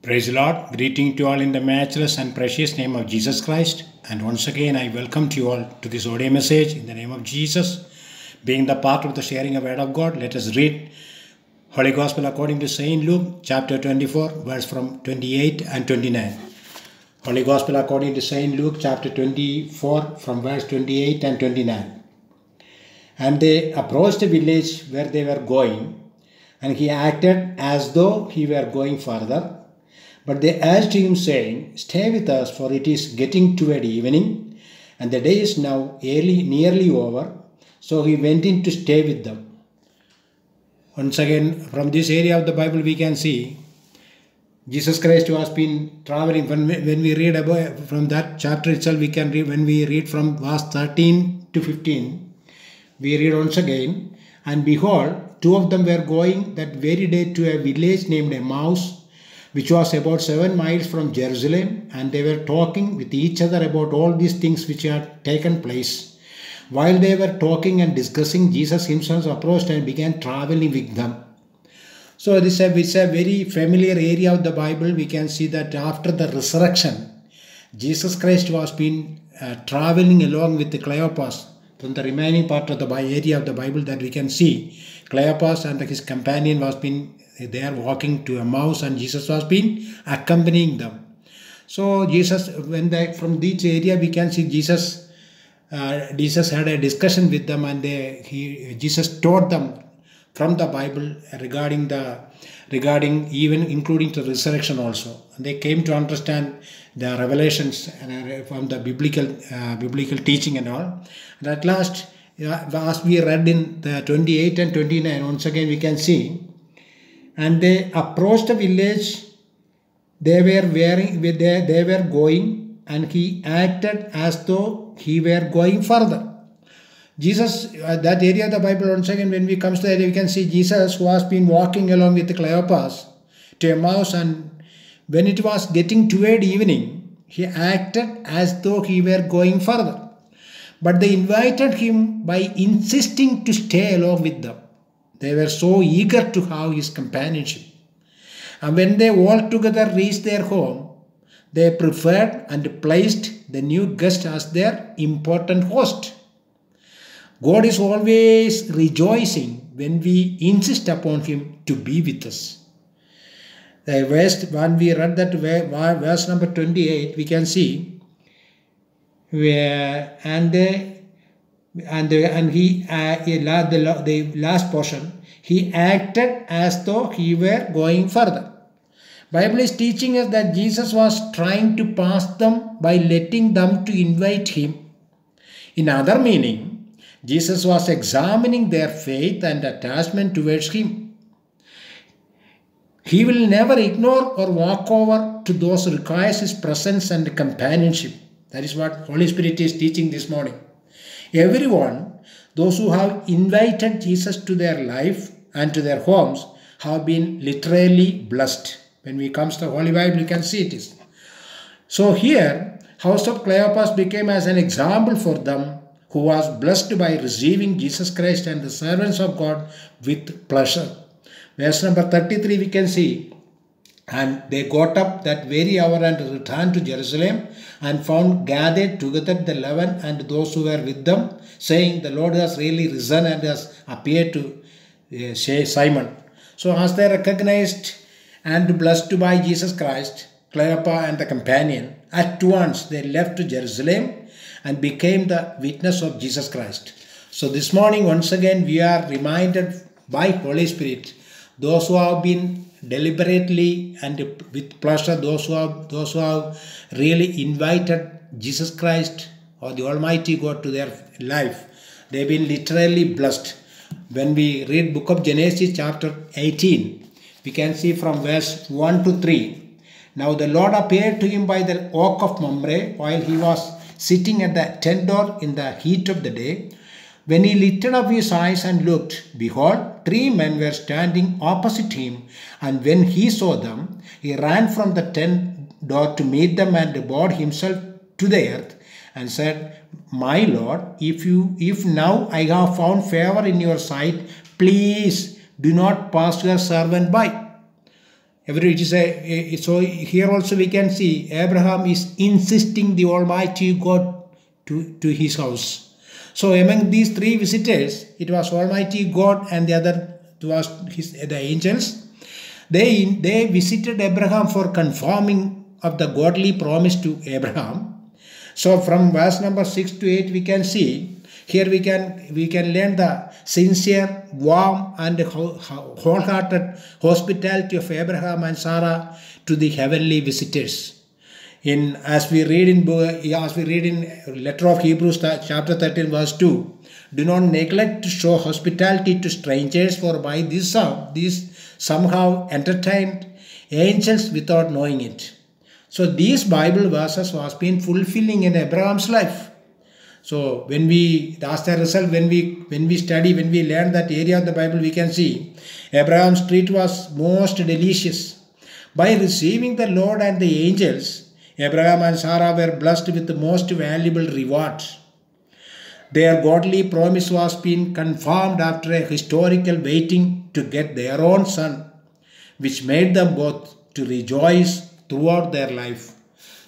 Praise the Lord. Greeting to all in the matchless and precious name of Jesus Christ. And once again, I welcome you all to this audio message in the name of Jesus. Being the part of the sharing of the word of God, let us read Holy Gospel according to Saint Luke, chapter 24, verse from 28 and 29. Holy Gospel according to Saint Luke, chapter 24, from verse 28 and 29. And they approached the village where they were going, and he acted as though he were going further. But they urged him, saying, "Stay with us, for it is getting toward evening, and the day is now nearly over." So he went in to stay with them. Once again, from this area of the Bible, we can see Jesus Christ has been traveling. When we read about from that chapter itself, we can read, when we read from verse 13 to 15, we read once again, "And behold, two of them were going that very day to a village named Emmaus, which was about 7 miles from Jerusalem, and they were talking with each other about all these things which had taken place. While they were talking and discussing, Jesus himself approached and began traveling with them." So it's a very familiar area of the Bible. We can see that after the resurrection, Jesus Christ was been traveling along with the Cleopas. From the remaining part of the area of the Bible that we can see, Cleopas and his companion was been they are walking to Emmaus, and Jesus was been accompanying them. So Jesus, from this area we can see Jesus had a discussion with them, and Jesus taught them from the Bible regarding even including the resurrection also. And they came to understand the revelations from the biblical teaching and all. And at last, as we read in the 28 and 29, once again we can see, "And they approached the village they were going, and he acted as though he were going further." Jesus, that area of the Bible, once again, when we come to that area, we can see Jesus who has been walking along with the Cleopas to Emmaus, and when it was getting toward evening, he acted as though he were going further. But they invited him by insisting to stay along with them. They were so eager to have his companionship. And when they all together reached their home, they preferred and placed the new guest as their important host. God is always rejoicing when we insist upon him to be with us. When we read that verse number 28, we can see the last portion, he acted as though he were going further. Bible is teaching us that Jesus was trying to pass them by letting them to invite him. In other meaning, Jesus was examining their faith and attachment towards him. He will never ignore or walk over to those who require his presence and companionship. That is what Holy Spirit is teaching this morning. Everyone, those who have invited Jesus to their life and to their homes, have been literally blessed. When we come to the Holy Bible, you can see it is. So here, house of Cleopas became as an example for them, who was blessed by receiving Jesus Christ and the servants of God with pleasure. Verse number 33 we can see, "And they got up that very hour and returned to Jerusalem, and found gathered together the 11 and those who were with them, saying, 'The Lord has really risen and has appeared to Simon.'" So as they recognized and blessed by Jesus Christ, Cleopas and the companion, at once they left to Jerusalem and became the witness of Jesus Christ. So this morning, once again, we are reminded by Holy Spirit, those who have been deliberately and with pleasure, those who have really invited Jesus Christ or the Almighty God to their life, they've been literally blessed. When we read book of Genesis chapter 18, we can see from verse 1 to 3. "Now the Lord appeared to him by the oak of Mamre while he was sitting at the tent door in the heat of the day. When he lifted up his eyes and looked, behold, 3 men were standing opposite him, and when he saw them, he ran from the tent door to meet them and bowed himself to the earth and said, 'My Lord, if now I have found favor in your sight, please do not pass your servant by.'" It is so here also we can see Abraham is insisting the Almighty God to his house. So among these three visitors, it was Almighty God and the other was the angels. They visited Abraham for confirming of the godly promise to Abraham. So from verse number 6 to 8 we can see, here we can learn the sincere, warm and wholehearted hospitality of Abraham and Sarah to the heavenly visitors. As we read in letter of Hebrews chapter 13 verse 2, do not neglect to show hospitality to strangers, for by this somehow entertained angels without knowing it. So these Bible verses was been fulfilling in Abraham's life. So that's the result. When we study, when we learn that area of the Bible, we can see Abraham's treat was most delicious. By receiving the Lord and the angels, Abraham and Sarah were blessed with the most valuable rewards. Their godly promise was being confirmed after a historical waiting to get their own son, which made them both to rejoice throughout their life.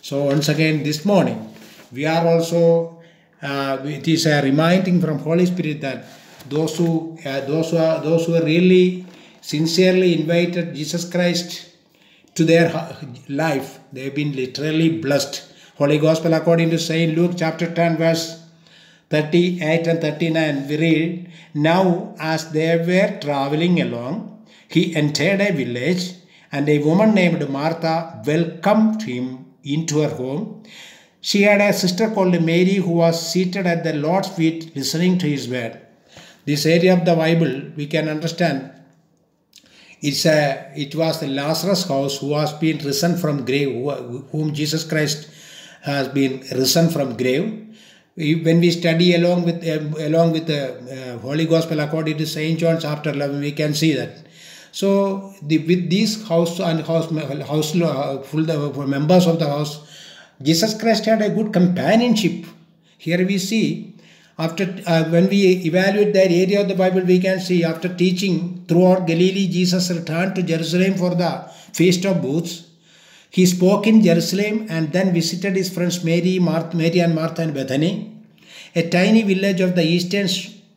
So once again this morning, we are also it is a reminding from Holy Spirit that those who are really sincerely invited Jesus Christ to their life, they have been literally blessed. Holy Gospel according to Saint Luke chapter 10 verse 38 and 39, we read, now as they were traveling along, he entered a village, and a woman named Martha welcomed him into her home. She had a sister called Mary who was seated at the Lord's feet listening to his word. This area of the Bible we can understand. It was the Lazarus house who has been risen from grave, whom Jesus Christ has been risen from grave. When we study along with the Holy Gospel according to Saint John chapter 11, we can see that. So with these members of the house, Jesus Christ had a good companionship. Here we see, after when we evaluate that area of the Bible, we can see after teaching throughout Galilee, Jesus returned to Jerusalem for the Feast of Booths. He spoke in Jerusalem and then visited his friends Mary and Martha in Bethany, a tiny village of the eastern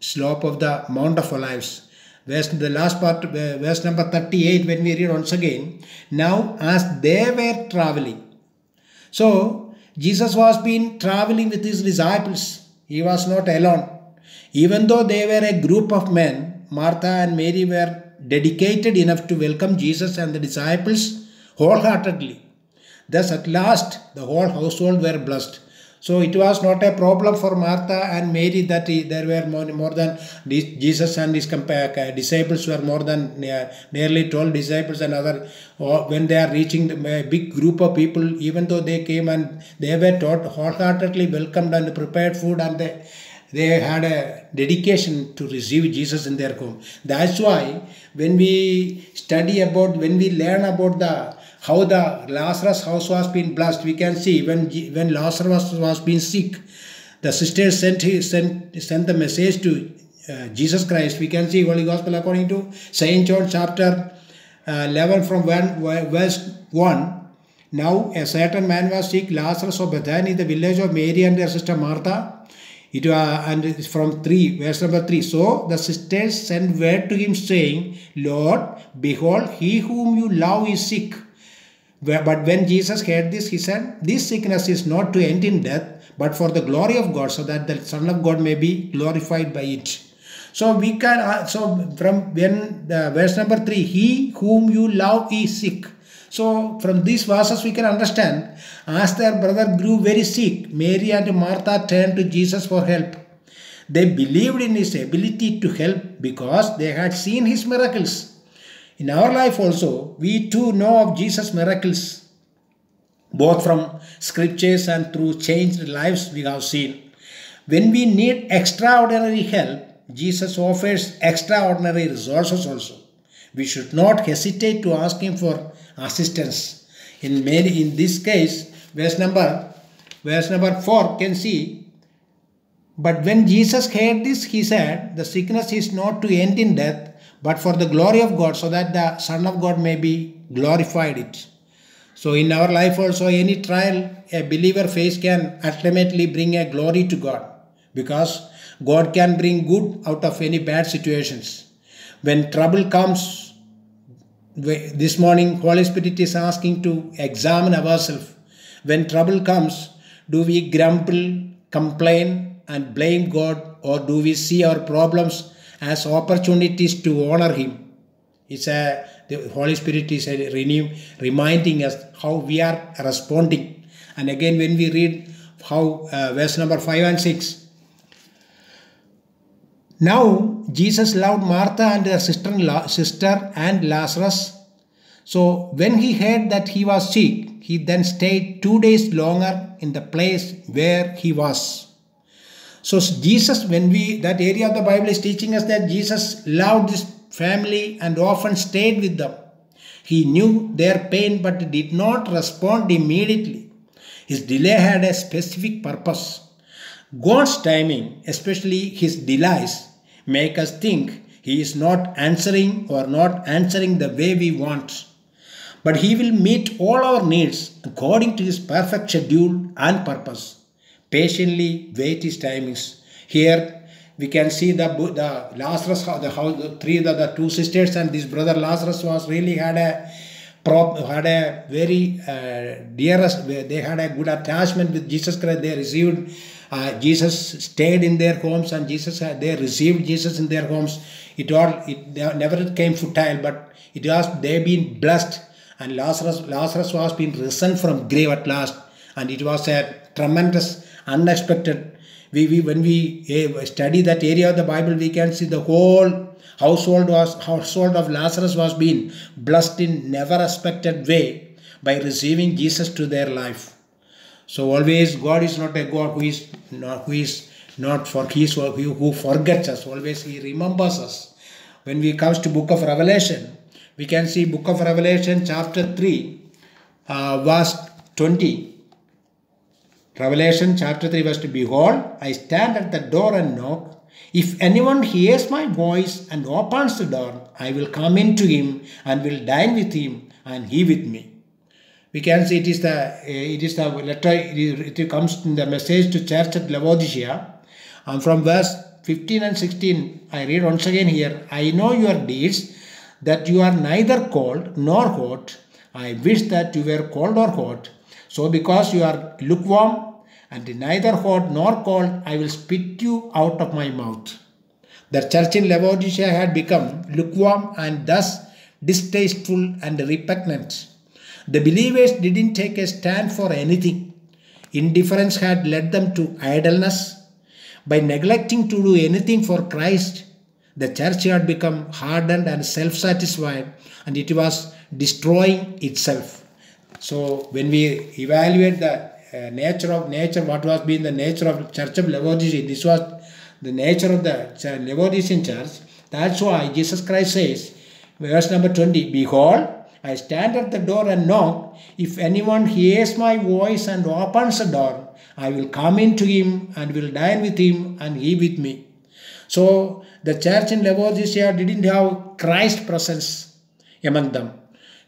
slope of the Mount of Olives. The last part, verse number 38, when we read once again, now as they were traveling. So Jesus was been traveling with his disciples. He was not alone. Even though they were a group of men, Martha and Mary were dedicated enough to welcome Jesus and the disciples wholeheartedly. Thus at last the whole household were blessed. So it was not a problem for Martha and Mary that there were more than Jesus and his disciples were more than nearly 12 disciples and other. When they are reaching a big group of people, even though they came and they were wholeheartedly welcomed and prepared food, and they had a dedication to receive Jesus in their home. That's why when we learn about how the Lazarus house was being blessed, we can see when Lazarus was being sick, the sisters sent the message to Jesus Christ. We can see Holy Gospel according to Saint John chapter 11 from verse 1. Now a certain man was sick, Lazarus of Bethany, the village of Mary and their sister Martha. And from verse number 3. So the sisters sent word to him saying, Lord, behold, he whom you love is sick. But when Jesus heard this, he said, this sickness is not to end in death, but for the glory of God, so that the Son of God may be glorified by it. So we can, from when the verse number 3, he whom you love is sick. So from these verses we can understand, as their brother grew very sick, Mary and Martha turned to Jesus for help. They believed in his ability to help because they had seen his miracles. In our life also, we too know of Jesus' miracles, both from scriptures and through changed lives we have seen. When we need extraordinary help, Jesus offers extraordinary resources also. We should not hesitate to ask him for assistance. In this case, verse number 4 can see, But when Jesus heard this, he said, the sickness is not to end in death, but for the glory of God, so that the Son of God may be glorified it. So in our life also, any trial a believer face can ultimately bring a glory to God, because God can bring good out of any bad situations. When trouble comes, this morning Holy Spirit is asking to examine ourselves. When trouble comes, do we grumble, complain and blame God, or do we see our problems as opportunities to honor Him? The Holy Spirit is reminding us how we are responding. And again, when we read how verse number 5 and 6. Now Jesus loved Martha and her sister and Lazarus. So when he heard that he was sick, he then stayed 2 days longer in the place where he was. So Jesus, that area of the Bible is teaching us that Jesus loved this family and often stayed with them. He knew their pain but did not respond immediately. His delay had a specific purpose. God's timing, especially His delays, make us think He is not answering the way we want. But He will meet all our needs according to His perfect schedule and purpose. Patiently wait His timings. Here we can see the Lazarus, the two sisters and this brother Lazarus had a very dearest. They had a good attachment with Jesus Christ. They received Jesus, stayed in their homes, and they received Jesus in their homes. It never came futile, but they been blessed, and Lazarus was being risen from grave at last, and it was a tremendous, unexpected. When we study that area of the Bible, we can see the whole household of Lazarus was being blessed in never expected way by receiving Jesus to their life. So always God is not a God who forgets us. Always He remembers us. When we comes to Book of Revelation, we can see Book of Revelation chapter 3 verse 20. Revelation chapter 3 verse 2. Behold, I stand at the door and knock. If anyone hears my voice and opens the door, I will come into him and will dine with him and he with me. We can see it is the letter. It comes in the message to church at Laodicea. And from verse 15 and 16, I read once again here. I know your deeds, that you are neither cold nor hot. I wish that you were cold or hot. So because you are lukewarm and neither hot nor cold, I will spit you out of my mouth. The church in Laodicea had become lukewarm and thus distasteful and repugnant. The believers didn't take a stand for anything. Indifference had led them to idleness. By neglecting to do anything for Christ, the church had become hardened and self-satisfied, and it was destroying itself. So when we evaluate the what was being the nature of the church of Laodicea, this was the nature of the Laodicean church. That's why Jesus Christ says, verse number 20, Behold, I stand at the door and knock. If anyone hears my voice and opens the door, I will come into him and will dine with him and he with me. So the church in Laodicea didn't have Christ's presence among them.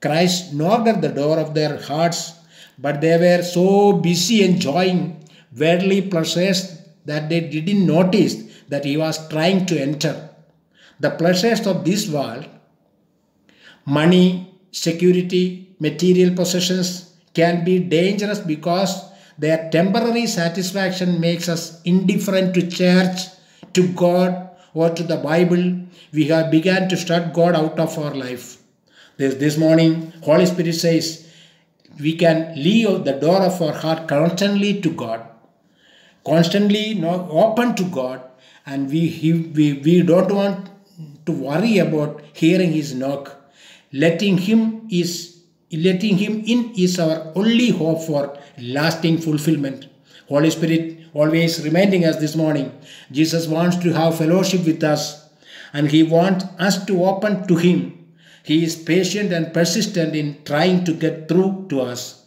Christ knocked at the door of their hearts, but they were so busy enjoying worldly pleasures that they didn't notice that he was trying to enter. The pleasures of this world, money, security, material possessions, can be dangerous because their temporary satisfaction makes us indifferent to church, to God, or to the Bible. We have begun to shut God out of our life. This morning, Holy Spirit says, we can leave the door of our heart constantly to God, constantly open to God, and we don't want to worry about hearing His knock. Letting Him in is our only hope for lasting fulfillment. Holy Spirit always reminding us this morning, Jesus wants to have fellowship with us, and He wants us to open to Him. He is patient and persistent in trying to get through to us,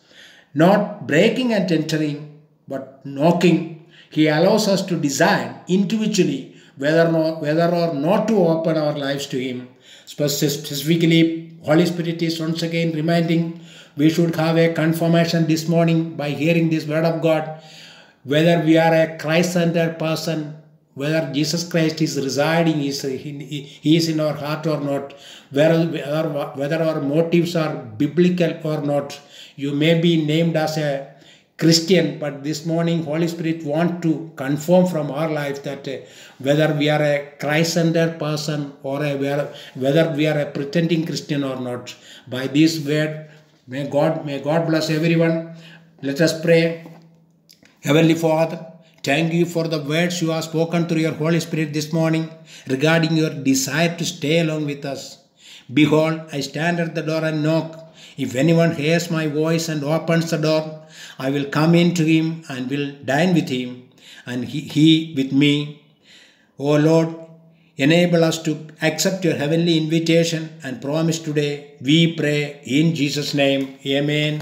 not breaking and entering, but knocking. He allows us to decide individually whether or not to open our lives to Him. Specifically, Holy Spirit is once again reminding we should have a confirmation this morning by hearing this word of God, whether we are a Christ-centered person, whether Jesus Christ is residing, He is in our heart or not, whether our motives are biblical or not. You may be named as a Christian, but this morning Holy Spirit wants to confirm from our life that whether we are a Christ-centered person or whether we are a pretending Christian or not. By this word, may God bless everyone. Let us pray. Heavenly Father, thank you for the words you have spoken through your Holy Spirit this morning regarding your desire to stay along with us. Behold, I stand at the door and knock. If anyone hears my voice and opens the door, I will come into him and will dine with him, and he with me. O Lord, enable us to accept your heavenly invitation and promise today. We pray in Jesus' name. Amen.